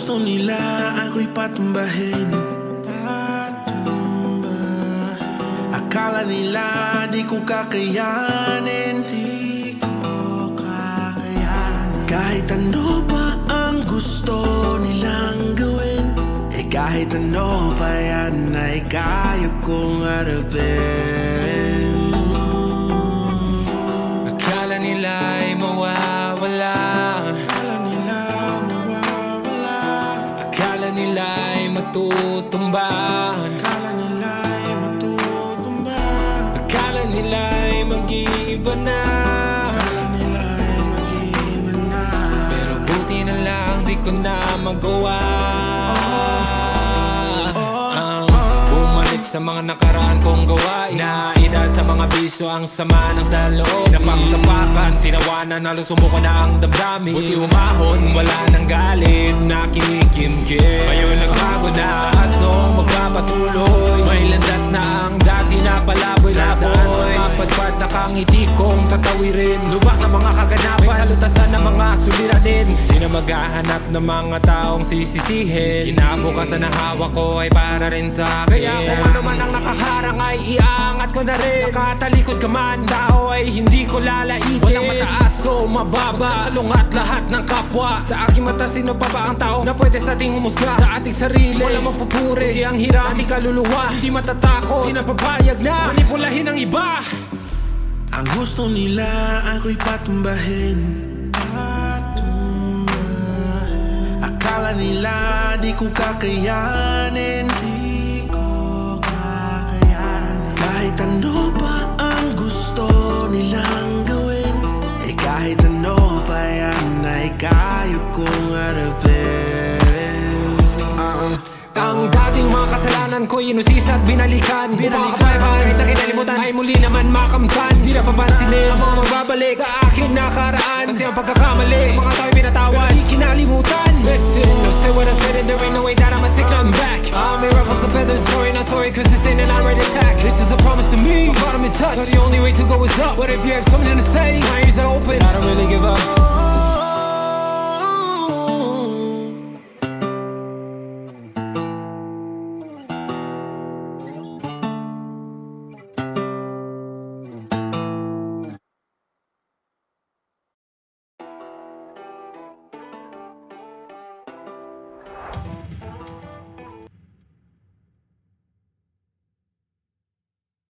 gusto nila ako'y patumbahin. Akala nila di ko kakayanin. Kahit ano pa ang gusto nilang gawin, kahit ano pa yan ay kaya kong harapin. Akala nila'y mawawala, akala nila'y matutumba, akala nila'y mag-iiba na. Pero buti na lang di ko na magawa. Bumalik sa mga nakaraan kong gawain, naidaan sa mga bisyo ang sama ng sa loob. Napagtapakan, tinawanan, halos sumuko na ang damdamin. Buti umahon, wala nang galit na kinikimkim. Ngayon nagbago na asno, magpapatuloy. May landas na ang dati na palaboy-laboy. Mapadpad nakangiti kong tatawirin. Lubak na mga kaganapan, may kalutasan na mga suliranin. Di na maghahanap ng mga taong sisisihin. Kinabukasan na hawak ko ay para rin sa akin. Kaya kung ano man ang nakaharang ay iaangat ko na rin. Nakatalikod ka man, tao ay hindi ko lalaitin. Walang mataas o mababa, salungat lahat ng kapwa. Sa aking mata, sino pa ba ang tao na pwede sa ating humusga? Sa ating sarili, walang mapupuri, hindi ang hirap, ating kaluluwa. Hindi matatakot, hindi napapayag na manipulahin ang iba. Ang gusto nila ako'y patumbahin. Akala nila di ko kakayanin. Kahit ano pa ang gusto nilang gawin, kahit ano pa yan ay kaya kong harapin. Ang dating mga kasalanan ko inusisa at binalikan. Upang kapayapaan na kinalimutan ay muli naman makamtan. Di na papansinin ang mga magbabalik sa akin nakaraan. Kasi ang pagkakamali, mga tao'y pinatawad, di kinalimutan. Listen, don't say what I said and there ain't no way that I'ma take nothing back. I may ruffle some feathers, sorry not sorry, cause this ain't an outright attack. This is a promise to me, bottom in touch, so the only way to go is up. But if you have something to say, my ears are open, I don't really give up.